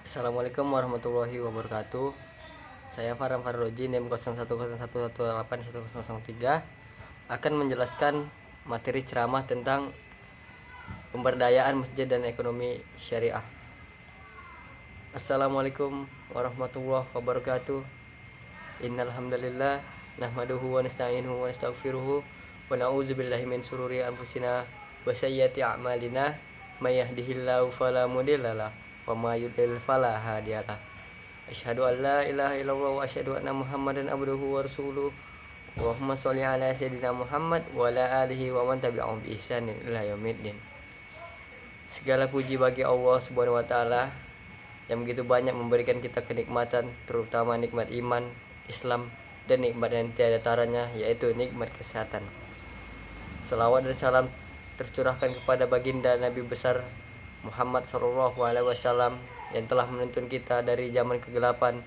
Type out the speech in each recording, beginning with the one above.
Assalamualaikum warahmatullahi wabarakatuh. Saya Farhan Farroji, NIM 0111181003 akan menjelaskan materi ceramah tentang pemberdayaan masjid dan ekonomi syariah. Assalamualaikum warahmatullahi wabarakatuh. Innal hamdalillah nahmaduhu wa nasta'inuhu wa nastaghfiruhu wa na'udzu billahi min shururi anfusina wa sayyiati a'malina may yahdihillahu fala mudhillalah wa may yudlil fala hadiyalah. Asyhadu an la ilaha illallah wa asyhadu anna Muhammadan abduhu wa rasuluh. Allahumma sholli ala sayyidina Muhammad wa ala alihi wa man tabi'ahum bi ihsanin ila yaumiddin. Segala puji bagi Allah Subhanahu wa taala yang begitu banyak memberikan kita kenikmatan, terutama nikmat iman, Islam, dan nikmat yang tiada taranya, yaitu nikmat kesehatan. Selawat dan salam tercurahkan kepada baginda Nabi besar Muhammad SAW yang telah menuntun kita dari zaman kegelapan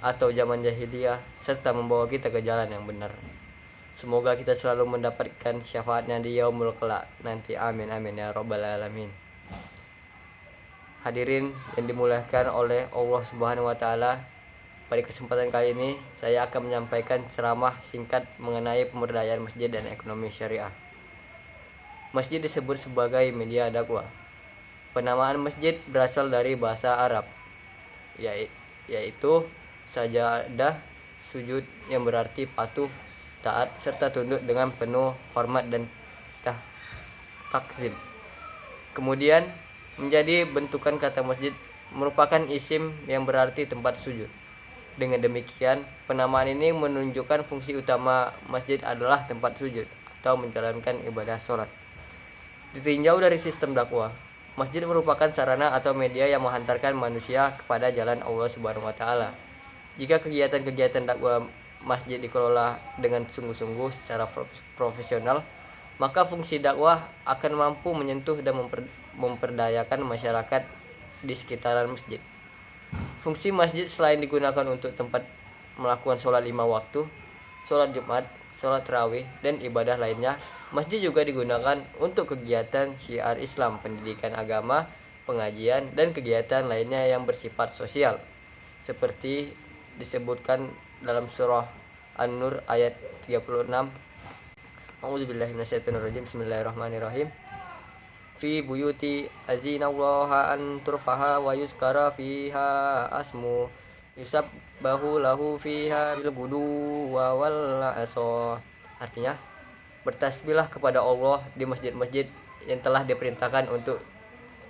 atau zaman jahiliyah serta membawa kita ke jalan yang benar. Semoga kita selalu mendapatkan syafaatnya di yaumul kelak nanti. Amin amin ya rabbal alamin. Hadirin yang dimuliakan oleh Allah Subhanahu wa taala, pada kesempatan kali ini saya akan menyampaikan ceramah singkat mengenai pemberdayaan masjid dan ekonomi syariah. Masjid disebut sebagai media dakwah. Penamaan masjid berasal dari bahasa Arab, yaitu sajadah, sujud, yang berarti patuh, taat, serta tunduk dengan penuh hormat dan takzim. Kemudian menjadi bentukan kata masjid merupakan isim yang berarti tempat sujud. Dengan demikian, penamaan ini menunjukkan fungsi utama masjid adalah tempat sujud atau menjalankan ibadah sholat. Ditinjau dari sistem dakwah, masjid merupakan sarana atau media yang menghantarkan manusia kepada jalan Allah Subhanahu wa taala. Jika kegiatan-kegiatan dakwah masjid dikelola dengan sungguh-sungguh secara profesional, maka fungsi dakwah akan mampu menyentuh dan memperdayakan masyarakat di sekitaran masjid. Fungsi masjid selain digunakan untuk tempat melakukan sholat 5 waktu, sholat Jumat, sholat tarawih, dan ibadah lainnya, masjid juga digunakan untuk kegiatan syiar Islam, pendidikan agama, pengajian, dan kegiatan lainnya yang bersifat sosial, seperti disebutkan dalam surah An-Nur ayat 36. A'udzubillahi minasyaitonirrajim. Bismillahirrahmanirrahim. Fi buyuti azinallaha an turfaha wa yuzkara fiha asmu yusabbahu lahu fiha bil gudu wa wal asal. Artinya, bertasbihlah kepada Allah di masjid-masjid yang telah diperintahkan untuk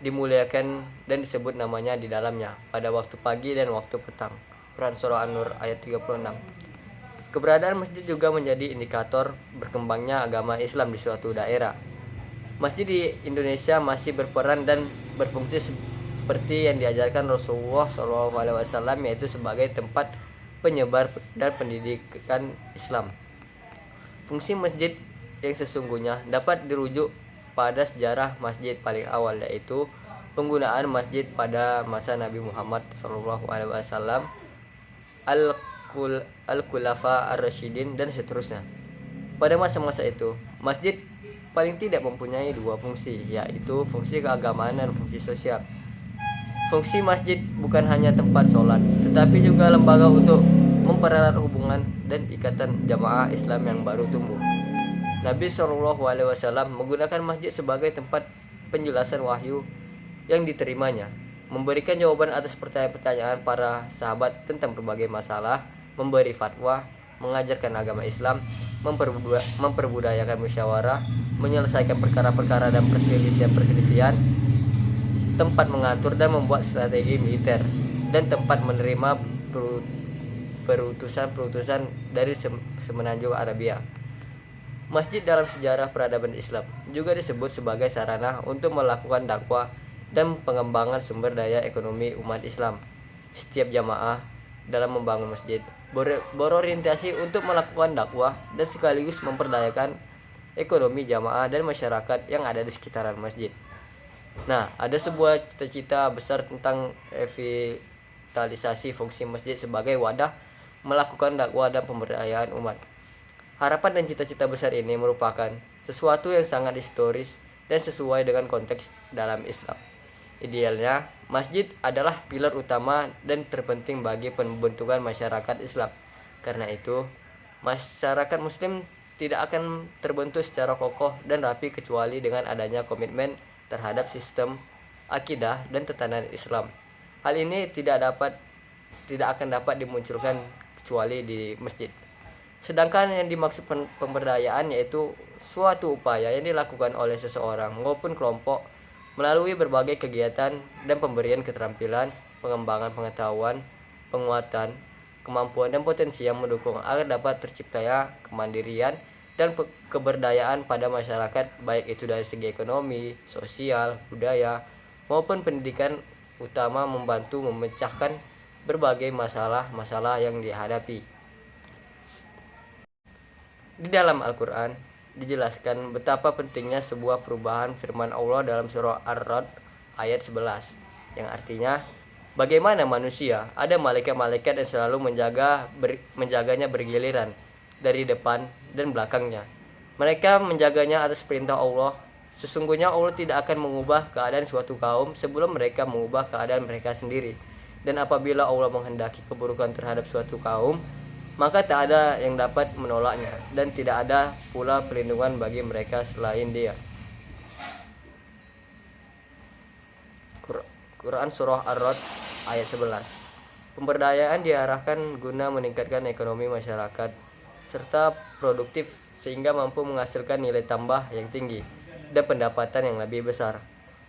dimuliakan dan disebut namanya di dalamnya pada waktu pagi dan waktu petang. Quran surah An-Nur ayat 36. Keberadaan masjid juga menjadi indikator berkembangnya agama Islam di suatu daerah. Masjid di Indonesia masih berperan dan berfungsi seperti yang diajarkan Rasulullah SAW, yaitu sebagai tempat penyebar dan pendidikan Islam. Fungsi masjid yang sesungguhnya dapat dirujuk pada sejarah masjid paling awal, yaitu penggunaan masjid pada masa Nabi Muhammad SAW, Al-Khulafa Ar-Rasyidin, dan seterusnya. Pada masa-masa itu, masjid paling tidak mempunyai dua fungsi, yaitu fungsi keagamaan dan fungsi sosial. Fungsi masjid bukan hanya tempat sholat, tetapi juga lembaga untuk mempererat hubungan dan ikatan jamaah Islam yang baru tumbuh. Nabi SAW menggunakan masjid sebagai tempat penjelasan wahyu yang diterimanya, memberikan jawaban atas pertanyaan-pertanyaan para sahabat tentang berbagai masalah, memberi fatwa, mengajarkan agama Islam, memperbudayakan musyawarah, menyelesaikan perkara-perkara dan perselisihan-perselisihan, tempat mengatur dan membuat strategi militer, dan tempat menerima perutusan-perutusan dari semenanjung Arabia. Masjid dalam sejarah peradaban Islam juga disebut sebagai sarana untuk melakukan dakwah dan pengembangan sumber daya ekonomi umat Islam. Setiap jamaah dalam membangun masjid berorientasi untuk melakukan dakwah dan sekaligus memperdayakan ekonomi jamaah dan masyarakat yang ada di sekitaran masjid. Nah, ada sebuah cita-cita besar tentang revitalisasi fungsi masjid sebagai wadah melakukan dakwah dan pemberdayaan umat. Harapan dan cita-cita besar ini merupakan sesuatu yang sangat historis dan sesuai dengan konteks dalam Islam. Idealnya, masjid adalah pilar utama dan terpenting bagi pembentukan masyarakat Islam. Karena itu, masyarakat Muslim tidak akan terbentuk secara kokoh dan rapi kecuali dengan adanya komitmen terhadap sistem akidah dan tatanan Islam. Hal ini tidak akan dapat dimunculkan kecuali di masjid. Sedangkan yang dimaksud pemberdayaan yaitu suatu upaya yang dilakukan oleh seseorang maupun kelompok melalui berbagai kegiatan dan pemberian keterampilan, pengembangan pengetahuan, penguatan, kemampuan dan potensi yang mendukung agar dapat terciptanya kemandirian dan keberdayaan pada masyarakat, baik itu dari segi ekonomi, sosial, budaya, maupun pendidikan, utama membantu memecahkan berbagai masalah-masalah yang dihadapi. Di dalam Al-Quran dijelaskan betapa pentingnya sebuah perubahan firman Allah dalam surah Ar-Ra'd ayat 11, yang artinya bagaimana manusia ada malaikat-malaikat yang selalu menjaganya bergiliran dari depan dan belakangnya. Mereka menjaganya atas perintah Allah. Sesungguhnya Allah tidak akan mengubah keadaan suatu kaum sebelum mereka mengubah keadaan mereka sendiri. Dan apabila Allah menghendaki keburukan terhadap suatu kaum, maka tak ada yang dapat menolaknya, dan tidak ada pula perlindungan bagi mereka selain Dia. Quran Surah Ar-Ra'd ayat 11. Pemberdayaan diarahkan guna meningkatkan ekonomi masyarakat serta produktif sehingga mampu menghasilkan nilai tambah yang tinggi dan pendapatan yang lebih besar.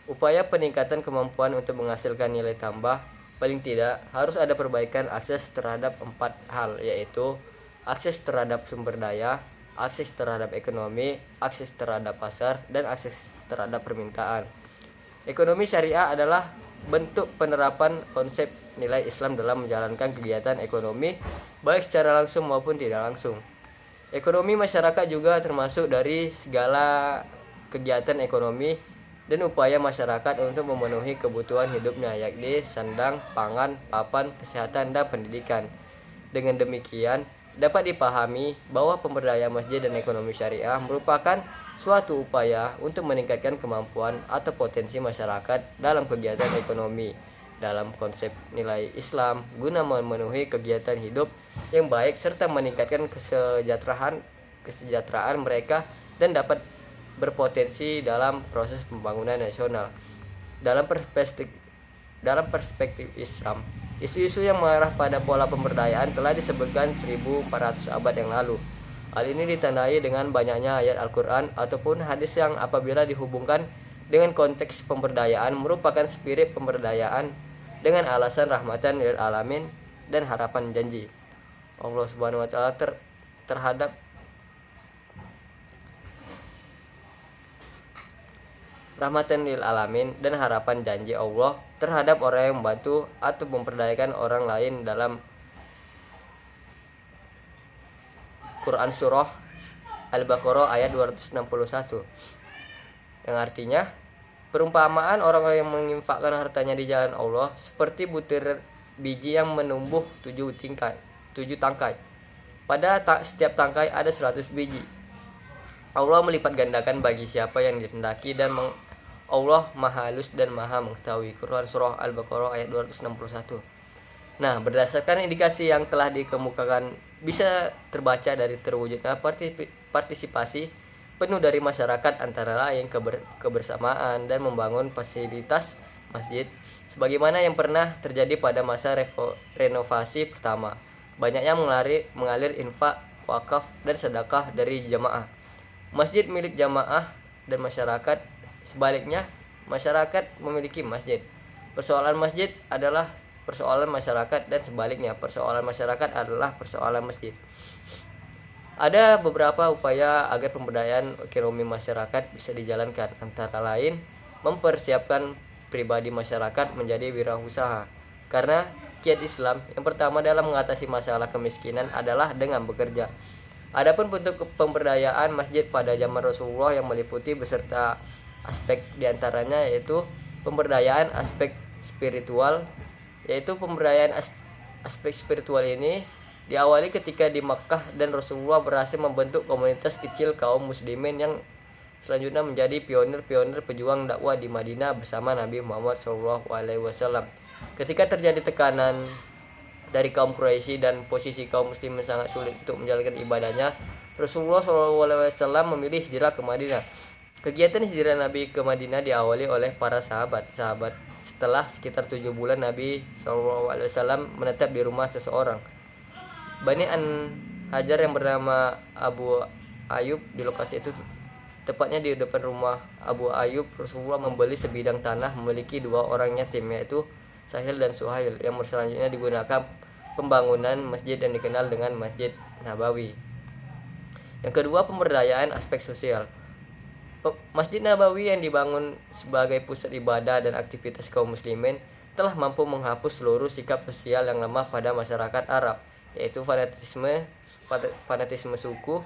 Upaya peningkatan kemampuan untuk menghasilkan nilai tambah paling tidak harus ada perbaikan akses terhadap 4 hal, yaitu akses terhadap sumber daya, akses terhadap ekonomi, akses terhadap pasar, dan akses terhadap permintaan. Ekonomi syariah adalah bentuk penerapan konsep nilai Islam dalam menjalankan kegiatan ekonomi baik secara langsung maupun tidak langsung. Ekonomi masyarakat juga termasuk dari segala kegiatan ekonomi dan upaya masyarakat untuk memenuhi kebutuhan hidupnya, yakni sandang, pangan, papan, kesehatan, dan pendidikan. Dengan demikian, dapat dipahami bahwa pemberdayaan masjid dan ekonomi syariah merupakan suatu upaya untuk meningkatkan kemampuan atau potensi masyarakat dalam kegiatan ekonomi dalam konsep nilai Islam guna memenuhi kegiatan hidup yang baik serta meningkatkan kesejahteraan mereka dan dapat berpotensi dalam proses pembangunan nasional. Dalam perspektif Islam, isu-isu yang mengarah pada pola pemberdayaan telah disebutkan 1400 abad yang lalu. Hal ini ditandai dengan banyaknya ayat Al-Quran ataupun hadis yang apabila dihubungkan dengan konteks pemberdayaan merupakan spirit pemberdayaan dengan alasan rahmatan lil alamin dan harapan janji Allah Subhanahu wa taala terhadap rahmatan lil alamin dan harapan janji Allah terhadap orang yang membantu atau memperdayakan orang lain dalam Quran Surah Al-Baqarah ayat 261, yang artinya perumpamaan orang yang menginfakkan hartanya di jalan Allah seperti butir biji yang menumbuh 7 tangkai. Pada setiap tangkai ada 100 biji. Allah melipat gandakan bagi siapa yang dikehendaki dan Allah Maha Halus dan Maha Mengetahui. Quran Surah Al-Baqarah ayat 261. Nah, berdasarkan indikasi yang telah dikemukakan, bisa terbaca dari terwujudnya partisipasi penuh dari masyarakat antara lain kebersamaan dan membangun fasilitas masjid sebagaimana yang pernah terjadi pada masa renovasi pertama. Banyaknya mengalir infak, wakaf, dan sedekah dari jamaah. Masjid milik jamaah dan masyarakat, sebaliknya masyarakat memiliki masjid. Persoalan masjid adalah persoalan masyarakat dan sebaliknya persoalan masyarakat adalah persoalan masjid. Ada beberapa upaya agar pemberdayaan ekonomi masyarakat bisa dijalankan, antara lain mempersiapkan pribadi masyarakat menjadi wirausaha. Karena kiat Islam yang pertama dalam mengatasi masalah kemiskinan adalah dengan bekerja. Adapun bentuk pemberdayaan masjid pada zaman Rasulullah yang meliputi beserta aspek diantaranya yaitu pemberdayaan aspek spiritual, yaitu pemberdayaan aspek spiritual ini diawali ketika di Makkah dan Rasulullah berhasil membentuk komunitas kecil kaum muslimin yang selanjutnya menjadi pionir-pionir pejuang dakwah di Madinah bersama Nabi Muhammad SAW. Ketika terjadi tekanan dari kaum Quraisy dan posisi kaum muslimin sangat sulit untuk menjalankan ibadahnya, Rasulullah SAW memilih hijrah ke Madinah. Kegiatan hijrah Nabi ke Madinah diawali oleh para sahabat. Setelah sekitar 7 bulan Nabi SAW menetap di rumah seseorang Bani Hajar yang bernama Abu Ayub. Di lokasi itu, tepatnya di depan rumah Abu Ayub, Rasulullah membeli sebidang tanah memiliki 2 orang yatim, yaitu Sahil dan Suhail, yang selanjutnya digunakan pembangunan masjid yang dikenal dengan Masjid Nabawi. Yang kedua, pemberdayaan aspek sosial. Masjid Nabawi yang dibangun sebagai pusat ibadah dan aktivitas kaum muslimin telah mampu menghapus seluruh sikap sosial yang lemah pada masyarakat Arab, yaitu fanatisme suku,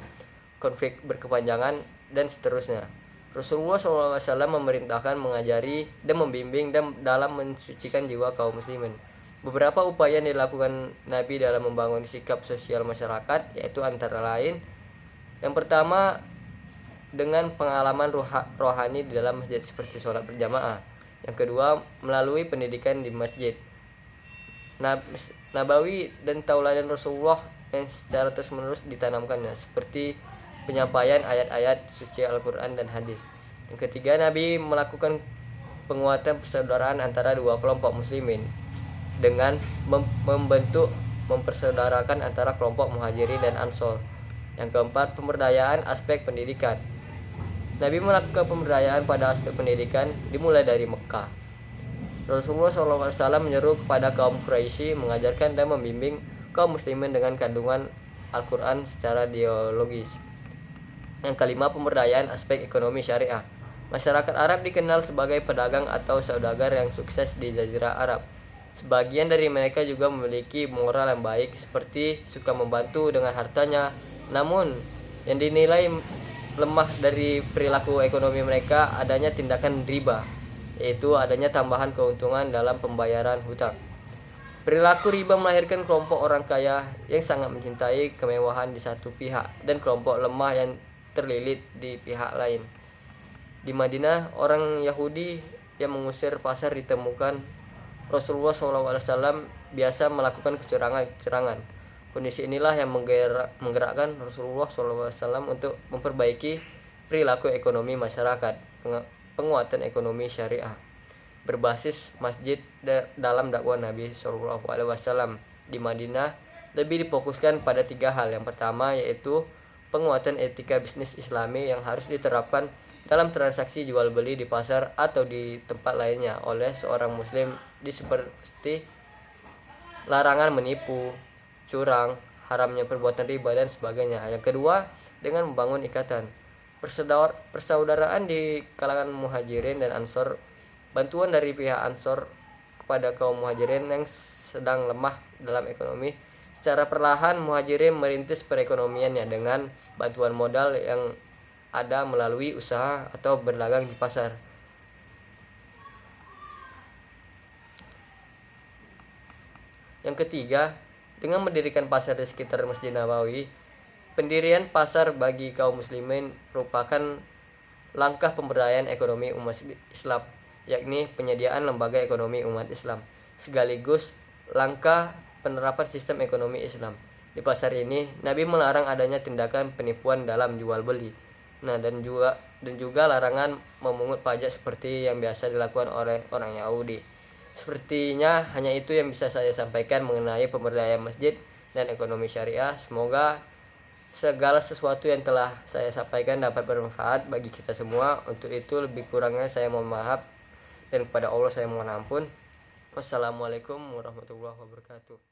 konflik berkepanjangan, dan seterusnya. Rasulullah SAW memerintahkan, mengajari, dan membimbing dalam mensucikan jiwa kaum muslimin. Beberapa upaya yang dilakukan Nabi dalam membangun sikap sosial masyarakat, yaitu antara lain, yang pertama, dengan pengalaman rohani di dalam masjid seperti sholat berjamaah. Yang kedua, melalui pendidikan di masjid Nabawi dan tauladan Rasulullah yang secara terus-menerus ditanamkannya, seperti penyampaian ayat-ayat suci Al-Quran dan hadis. Yang ketiga, Nabi melakukan penguatan persaudaraan antara 2 kelompok muslimin dengan mempersaudarakan antara kelompok Muhajirin dan Ansor. Yang keempat, pemberdayaan aspek pendidikan. Nabi melakukan pemberdayaan pada aspek pendidikan dimulai dari Mekah. Rasulullah SAW menyeru kepada kaum Quraisy mengajarkan dan membimbing kaum muslimin dengan kandungan Al-Quran secara dialogis. Yang kelima, pemberdayaan aspek ekonomi syariah. Masyarakat Arab dikenal sebagai pedagang atau saudagar yang sukses di Jazirah Arab. Sebagian dari mereka juga memiliki moral yang baik, seperti suka membantu dengan hartanya. Namun, yang dinilai lemah dari perilaku ekonomi mereka adanya tindakan riba, yaitu adanya tambahan keuntungan dalam pembayaran hutang. Perilaku riba melahirkan kelompok orang kaya yang sangat mencintai kemewahan di satu pihak dan kelompok lemah yang terlilit di pihak lain. Di Madinah, orang Yahudi yang mengusir pasar ditemukan. Rasulullah SAW biasa melakukan kecurangan. Kondisi inilah yang menggerakkan Rasulullah SAW untuk memperbaiki perilaku ekonomi masyarakat. Penguatan ekonomi syariah berbasis masjid dalam dakwah Nabi SAW di Madinah lebih difokuskan pada 3 hal. Yang pertama, yaitu penguatan etika bisnis Islami yang harus diterapkan dalam transaksi jual beli di pasar atau di tempat lainnya oleh seorang muslim, seperti larangan menipu, curang, haramnya perbuatan riba, dan sebagainya. Yang kedua, dengan membangun ikatan persaudaraan di kalangan Muhajirin dan Ansor. Bantuan dari pihak Ansor kepada kaum Muhajirin yang sedang lemah dalam ekonomi. Secara perlahan Muhajirin merintis perekonomiannya dengan bantuan modal yang ada melalui usaha atau berdagang di pasar. Yang ketiga, dengan mendirikan pasar di sekitar Masjid Nabawi. Pendirian pasar bagi kaum muslimin merupakan langkah pemberdayaan ekonomi umat Islam, yakni penyediaan lembaga ekonomi umat Islam, sekaligus langkah penerapan sistem ekonomi Islam. Di pasar ini, Nabi melarang adanya tindakan penipuan dalam jual beli. Dan juga larangan memungut pajak seperti yang biasa dilakukan oleh orang Yahudi. Sepertinya hanya itu yang bisa saya sampaikan mengenai pemberdayaan masjid dan ekonomi syariah. Semoga segala sesuatu yang telah saya sampaikan dapat bermanfaat bagi kita semua. Untuk itu lebih kurangnya saya mohon maaf, dan kepada Allah saya mohon ampun. Wassalamualaikum warahmatullahi wabarakatuh.